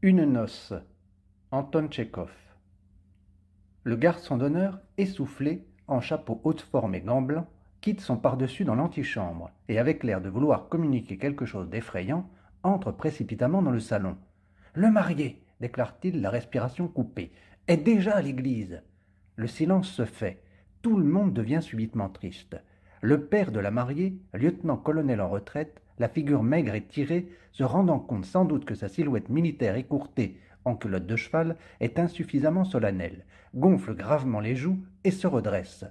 Une noce, Anton Tchekhov. Le garçon d'honneur, essoufflé, en chapeau haute forme et gants blancs, quitte son pardessus dans l'antichambre et, avec l'air de vouloir communiquer quelque chose d'effrayant, entre précipitamment dans le salon. « Le marié, déclare-t-il, la respiration coupée, est déjà à l'église. » Le silence se fait. Tout le monde devient subitement triste. Le père de la mariée, lieutenant-colonel en retraite, la figure maigre et tirée, se rendant compte sans doute que sa silhouette militaire écourtée en culotte de cheval est insuffisamment solennelle, gonfle gravement les joues et se redresse.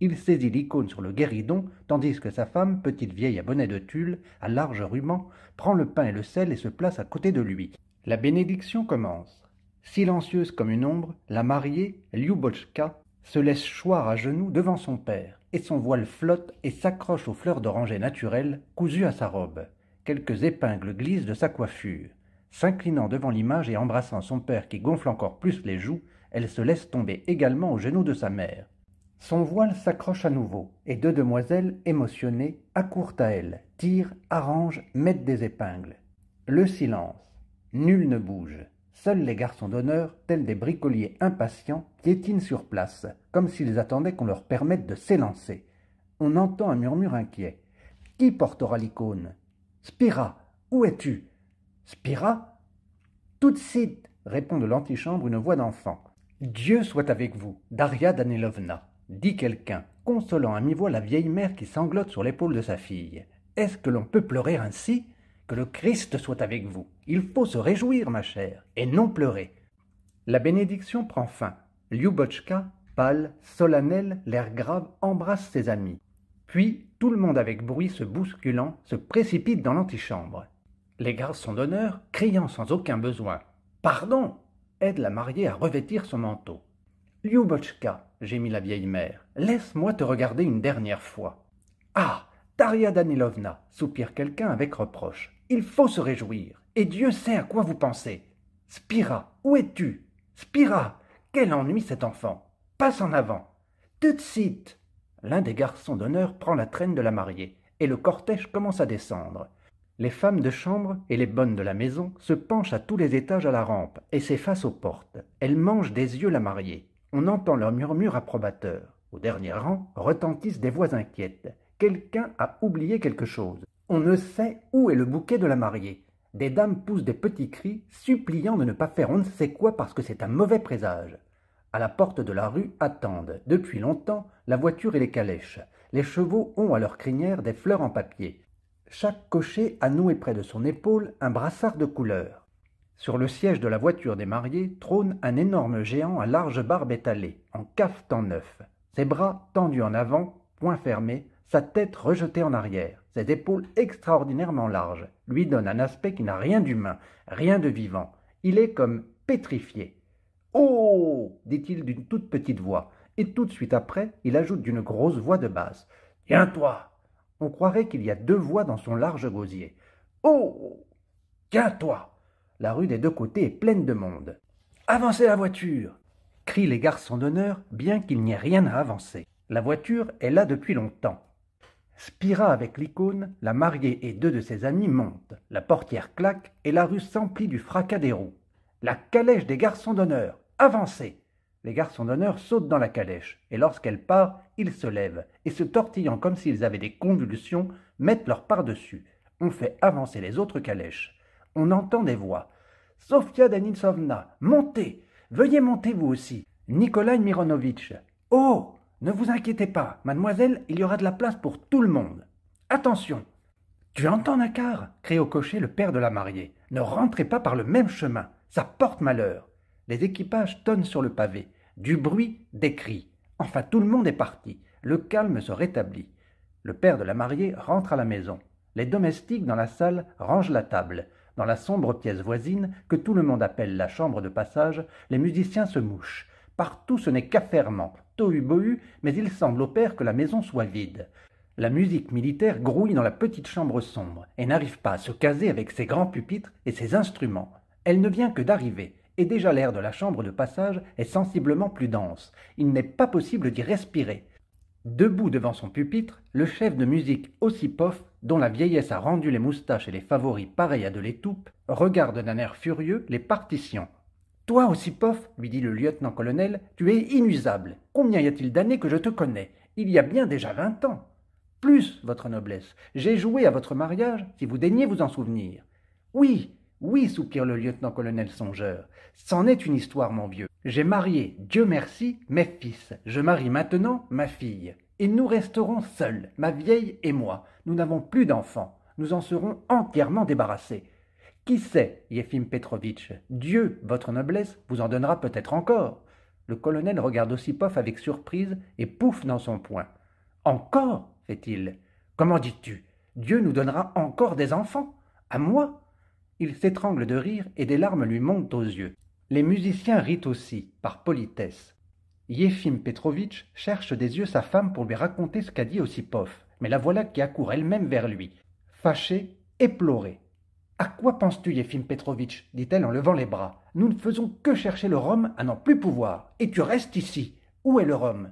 Il saisit l'icône sur le guéridon, tandis que sa femme, petite vieille à bonnet de tulle, à large ruban, prend le pain et le sel et se place à côté de lui. La bénédiction commence. Silencieuse comme une ombre, la mariée, Lyubotchka, se laisse choir à genoux devant son père, et son voile flotte et s'accroche aux fleurs d'oranger naturelles cousues à sa robe. Quelques épingles glissent de sa coiffure. S'inclinant devant l'image et embrassant son père qui gonfle encore plus les joues, elle se laisse tomber également aux genoux de sa mère. Son voile s'accroche à nouveau, et deux demoiselles, émotionnées, accourent à elle, tirent, arrangent, mettent des épingles. Le silence. Nul ne bouge. Seuls les garçons d'honneur, tels des bricoliers impatients, piétinent sur place, comme s'ils attendaient qu'on leur permette de s'élancer. On entend un murmure inquiet. « Qui portera l'icône ?»« Spira, où es-tu ?»« Spira ?»« Tout de suite !» répond de l'antichambre une voix d'enfant. « Dieu soit avec vous, Daria Danilovna !» dit quelqu'un, consolant à mi-voix la vieille mère qui sanglote sur l'épaule de sa fille. « Est-ce que l'on peut pleurer ainsi ? Que le Christ soit avec vous. Il faut se réjouir, ma chère, et non pleurer. » La bénédiction prend fin. Lyubotchka, pâle, solennelle, l'air grave, embrasse ses amis. Puis, tout le monde avec bruit se bousculant, se précipite dans l'antichambre. Les garçons d'honneur, criant sans aucun besoin « Pardon !» aident la mariée à revêtir son manteau. « Lyubotchka, gémit la vieille mère, laisse-moi te regarder une dernière fois. »« Ah, Daria Danilovna, soupire quelqu'un avec reproche. Il faut se réjouir, et Dieu sait à quoi vous pensez. Spira, où es-tu? Spira, quel ennui cet enfant. Passe en avant. Tout de suite. L'un des garçons d'honneur prend la traîne de la mariée, et le cortège commence à descendre. Les femmes de chambre et les bonnes de la maison se penchent à tous les étages à la rampe et s'effacent aux portes. Elles mangent des yeux la mariée. On entend leur murmure approbateur. Au dernier rang retentissent des voix inquiètes. Quelqu'un a oublié quelque chose. On ne sait où est le bouquet de la mariée. Des dames poussent des petits cris, suppliant de ne pas faire on ne sait quoi parce que c'est un mauvais présage. À la porte de la rue attendent, depuis longtemps, la voiture et les calèches. Les chevaux ont à leur crinière des fleurs en papier. Chaque cocher a noué près de son épaule un brassard de couleur. Sur le siège de la voiture des mariés trône un énorme géant à large barbe étalée, en cafetan neuf. Ses bras tendus en avant, poings fermés, sa tête rejetée en arrière, ses épaules extraordinairement larges, lui donnent un aspect qui n'a rien d'humain, rien de vivant. Il est comme pétrifié. « Oh !» dit-il d'une toute petite voix, et tout de suite après, il ajoute d'une grosse voix de basse. « Tiens-toi !» On croirait qu'il y a deux voix dans son large gosier. « Oh ! Tiens-toi !» La rue des deux côtés est pleine de monde. « Avancez la voiture !» crient les garçons d'honneur, bien qu'il n'y ait rien à avancer. La voiture est là depuis longtemps. Spira avec l'icône, la mariée et deux de ses amis montent. La portière claque et la rue s'emplit du fracas des roues. La calèche des garçons d'honneur. Avancez! Les garçons d'honneur sautent dans la calèche, et lorsqu'elle part, ils se lèvent, et se tortillant comme s'ils avaient des convulsions, mettent leur par-dessus. On fait avancer les autres calèches. On entend des voix. « Sofia Denisovna, montez! Veuillez monter vous aussi! Nikolai Mironovitch! Oh! Ne vous inquiétez pas, mademoiselle, il y aura de la place pour tout le monde. Attention !» « Tu entends, Nakar ?» crie au cocher le père de la mariée. « Ne rentrez pas par le même chemin, ça porte malheur. » Les équipages tonnent sur le pavé. Du bruit, des cris. Enfin, tout le monde est parti. Le calme se rétablit. Le père de la mariée rentre à la maison. Les domestiques dans la salle rangent la table. Dans la sombre pièce voisine, que tout le monde appelle la chambre de passage, les musiciens se mouchent. Partout ce n'est qu'affairement, tohu-bohu, mais il semble au père que la maison soit vide. La musique militaire grouille dans la petite chambre sombre et n'arrive pas à se caser avec ses grands pupitres et ses instruments. Elle ne vient que d'arriver, et déjà l'air de la chambre de passage est sensiblement plus dense. Il n'est pas possible d'y respirer. Debout devant son pupitre, le chef de musique Ossipov, dont la vieillesse a rendu les moustaches et les favoris pareils à de l'étoupe, regarde d'un air furieux les partitions. « Toi, Ossipov, lui dit le lieutenant-colonel, tu es inusable. Combien y a-t-il d'années que je te connais? Il y a bien déjà 20 ans. Plus, votre noblesse, j'ai joué à votre mariage, si vous daignez vous en souvenir. Oui, oui, soupire le lieutenant-colonel songeur, c'en est une histoire, mon vieux. J'ai marié, Dieu merci, mes fils. Je marie maintenant ma fille. Et nous resterons seuls, ma vieille et moi. Nous n'avons plus d'enfants. Nous en serons entièrement débarrassés. Qui sait, Yefim Petrovitch, Dieu, votre noblesse, vous en donnera peut-être encore. Le colonel regarde Ossipov avec surprise et pouffe dans son poing. Encore, fait-il. Comment dis-tu? Dieu nous donnera encore des enfants? À moi? Il s'étrangle de rire et des larmes lui montent aux yeux. Les musiciens rient aussi, par politesse. Yefim Petrovitch cherche des yeux sa femme pour lui raconter ce qu'a dit Ossipov, mais la voilà qui accourt elle-même vers lui, fâchée, éplorée. « À quoi penses-tu, Yefim Petrovitch » dit-elle en levant les bras. « Nous ne faisons que chercher le rhum à n'en plus pouvoir, et tu restes ici. Où est le rhum »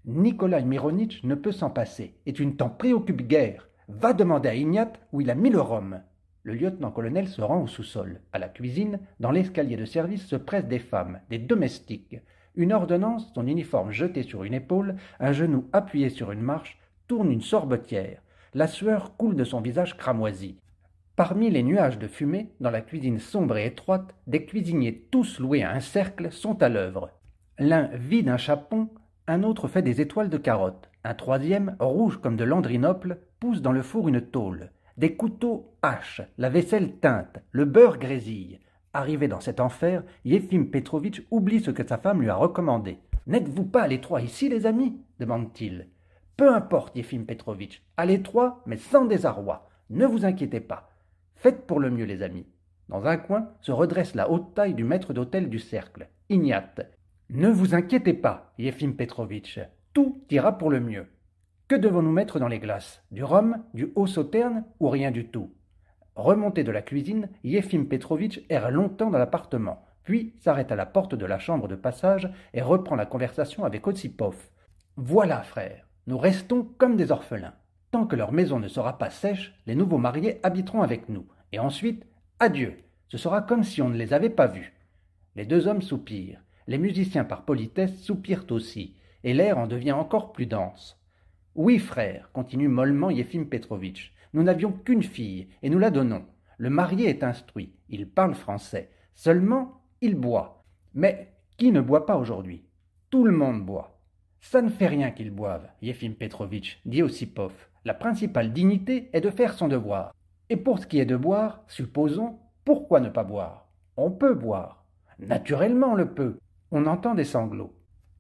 Nikolai Mironitch ne peut s'en passer, et tu ne t'en préoccupes guère. Va demander à Ignat où il a mis le rhum. Le lieutenant-colonel se rend au sous-sol. À la cuisine, dans l'escalier de service se pressent des femmes, des domestiques. Une ordonnance, son uniforme jeté sur une épaule, un genou appuyé sur une marche, tourne une sorbetière. La sueur coule de son visage cramoisi. Parmi les nuages de fumée, dans la cuisine sombre et étroite, des cuisiniers tous loués à un cercle sont à l'œuvre. L'un vide un chapon, un autre fait des étoiles de carottes. Un troisième, rouge comme de l'andrinople, pousse dans le four une tôle. Des couteaux hachent, la vaisselle teinte, le beurre grésille. Arrivé dans cet enfer, Yefim Petrovitch oublie ce que sa femme lui a recommandé. « N'êtes-vous pas à l'étroit ici, les amis » demande-t-il. « Peu importe, Yefim Petrovitch, à l'étroit, mais sans désarroi. Ne vous inquiétez pas. Faites pour le mieux, les amis. » Dans un coin se redresse la haute taille du maître d'hôtel du cercle, Ignat. « Ne vous inquiétez pas, Yefim Petrovitch, tout ira pour le mieux. Que devons-nous mettre dans les glaces? Du rhum, du haut sauterne ou rien du tout ?» Remonté de la cuisine, Yefim Petrovitch erre longtemps dans l'appartement, puis s'arrête à la porte de la chambre de passage et reprend la conversation avec Ossipov. « Voilà, frère, nous restons comme des orphelins. Tant que leur maison ne sera pas sèche, les nouveaux mariés habiteront avec nous. Et ensuite, adieu, ce sera comme si on ne les avait pas vus. » Les deux hommes soupirent. Les musiciens par politesse soupirent aussi, et l'air en devient encore plus dense. « Oui, frère, continue mollement Yefim Petrovitch, nous n'avions qu'une fille, et nous la donnons. Le marié est instruit, il parle français. Seulement, il boit. Mais qui ne boit pas aujourd'hui? Tout le monde boit. Ça ne fait rien qu'il boive, Yefim Petrovitch, dit Ossipov. La principale dignité est de faire son devoir. Et pour ce qui est de boire, supposons, pourquoi ne pas boire? On peut boire. Naturellement on le peut. On entend des sanglots.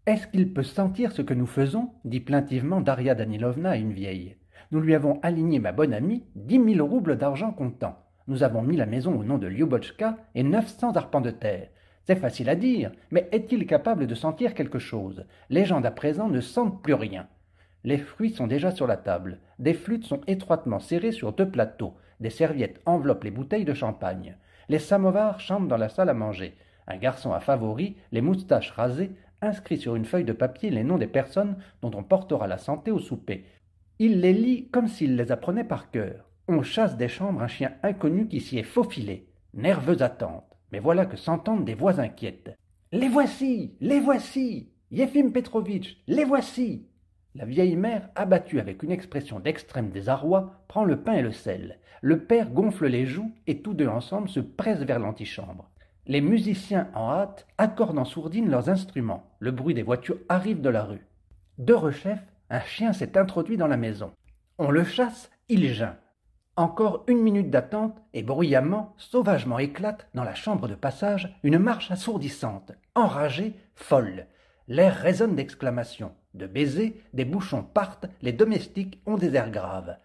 Est-ce qu'il peut sentir ce que nous faisons? Dit plaintivement Daria Danilovna à une vieille. Nous lui avons aligné, ma bonne amie, 10 000 roubles d'argent comptant. Nous avons mis la maison au nom de Lyubotchka et 900 arpents de terre. C'est facile à dire, mais est-il capable de sentir quelque chose? Les gens d'à présent ne sentent plus rien. Les fruits sont déjà sur la table. Des flûtes sont étroitement serrées sur 2 plateaux. Des serviettes enveloppent les bouteilles de champagne. Les samovars chantent dans la salle à manger. Un garçon à favori, les moustaches rasées, inscrit sur une feuille de papier les noms des personnes dont on portera la santé au souper. Il les lit comme s'il les apprenait par cœur. On chasse des chambres un chien inconnu qui s'y est faufilé. Nerveuse attente. Mais voilà que s'entendent des voix inquiètes. « Les voici! Les voici! Yefim Petrovitch, les voici !» La vieille mère, abattue avec une expression d'extrême désarroi, prend le pain et le sel. Le père gonfle les joues et tous deux ensemble se pressent vers l'antichambre. Les musiciens en hâte accordent en sourdine leurs instruments. Le bruit des voitures arrive de la rue. De rechef, un chien s'est introduit dans la maison. On le chasse, il geint. Encore 1 minute d'attente et bruyamment, sauvagement éclate dans la chambre de passage une marche assourdissante, enragée, folle. L'air résonne d'exclamations. De baisers, des bouchons partent, les domestiques ont des airs graves.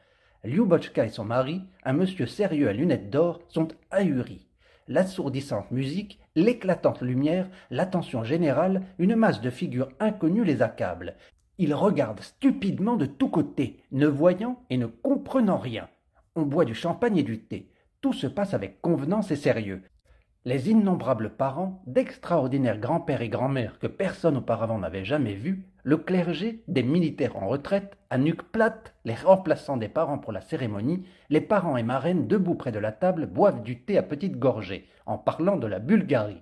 Lyubotchka et son mari, un monsieur sérieux à lunettes d'or, sont ahuris. L'assourdissante musique, l'éclatante lumière, l'attention générale, une masse de figures inconnues les accable. Ils regardent stupidement de tous côtés, ne voyant et ne comprenant rien. On boit du champagne et du thé. Tout se passe avec convenance et sérieux. Les innombrables parents, d'extraordinaires grands-pères et grands-mères que personne auparavant n'avait jamais vus, le clergé, des militaires en retraite, à nuque plate, les remplaçants des parents pour la cérémonie, les parents et marraines debout près de la table boivent du thé à petites gorgées, en parlant de la Bulgarie.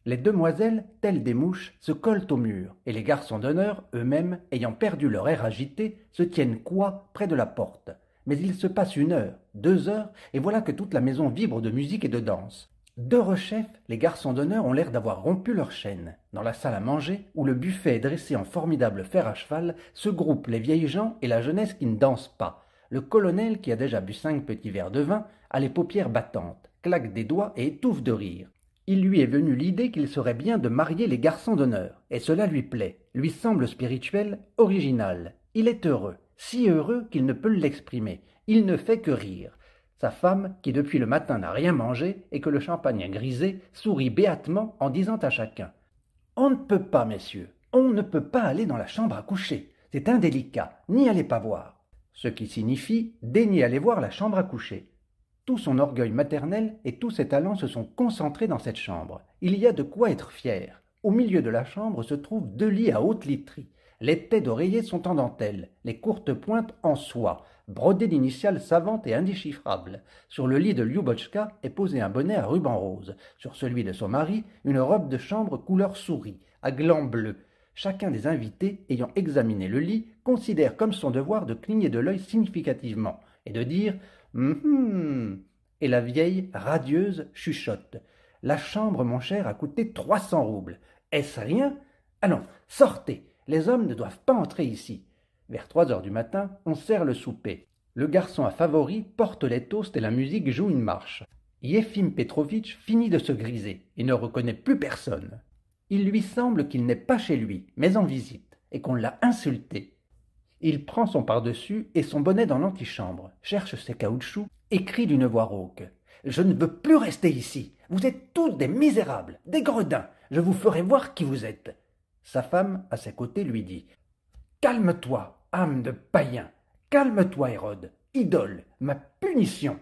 Les demoiselles, telles des mouches, se collent au mur, et les garçons d'honneur, eux-mêmes, ayant perdu leur air agité, se tiennent cois près de la porte. Mais il se passe 1 heure, 2 heures, et voilà que toute la maison vibre de musique et de danse. Derechef, les garçons d'honneur ont l'air d'avoir rompu leur chaîne. Dans la salle à manger, où le buffet est dressé en formidable fer à cheval, se groupent les vieilles gens et la jeunesse qui ne danse pas. Le colonel, qui a déjà bu 5 petits verres de vin, a les paupières battantes, claque des doigts et étouffe de rire. Il lui est venu l'idée qu'il serait bien de marier les garçons d'honneur, et cela lui plaît, lui semble spirituel, original. Il est heureux, si heureux qu'il ne peut l'exprimer. Il ne fait que rire. Sa femme, qui depuis le matin n'a rien mangé et que le champagne a grisé, sourit béatement en disant à chacun « On ne peut pas, messieurs, on ne peut pas aller dans la chambre à coucher. C'est indélicat, n'y allez pas voir. » Ce qui signifie « daignez aller voir la chambre à coucher ». Tout son orgueil maternel et tous ses talents se sont concentrés dans cette chambre. Il y a de quoi être fier. Au milieu de la chambre se trouvent 2 lits à haute literie. Les têtes d'oreiller sont en dentelle, les courtes pointes en soie, brodées d'initiales savantes et indéchiffrables. Sur le lit de Lyubotchka est posé un bonnet à ruban rose. Sur celui de son mari, une robe de chambre couleur souris, à glands bleus. Chacun des invités, ayant examiné le lit, considère comme son devoir de cligner de l'œil significativement et de dire « Et la vieille, radieuse, chuchote. « La chambre, mon cher, a coûté 300 roubles. Est-ce rien? Allons, sortez. Les hommes ne doivent pas entrer ici. » Vers 3 heures du matin, on sert le souper. Le garçon à favori porte les toasts et la musique joue une marche. Yefim Petrovitch finit de se griser et ne reconnaît plus personne. Il lui semble qu'il n'est pas chez lui, mais en visite, et qu'on l'a insulté. Il prend son pardessus et son bonnet dans l'antichambre, cherche ses caoutchoucs et crie d'une voix rauque. « Je ne veux plus rester ici. Vous êtes tous des misérables, des gredins. Je vous ferai voir qui vous êtes. » Sa femme, à ses côtés, lui dit « Calme-toi, âme de païen. Calme-toi, Hérode, idole, ma punition. »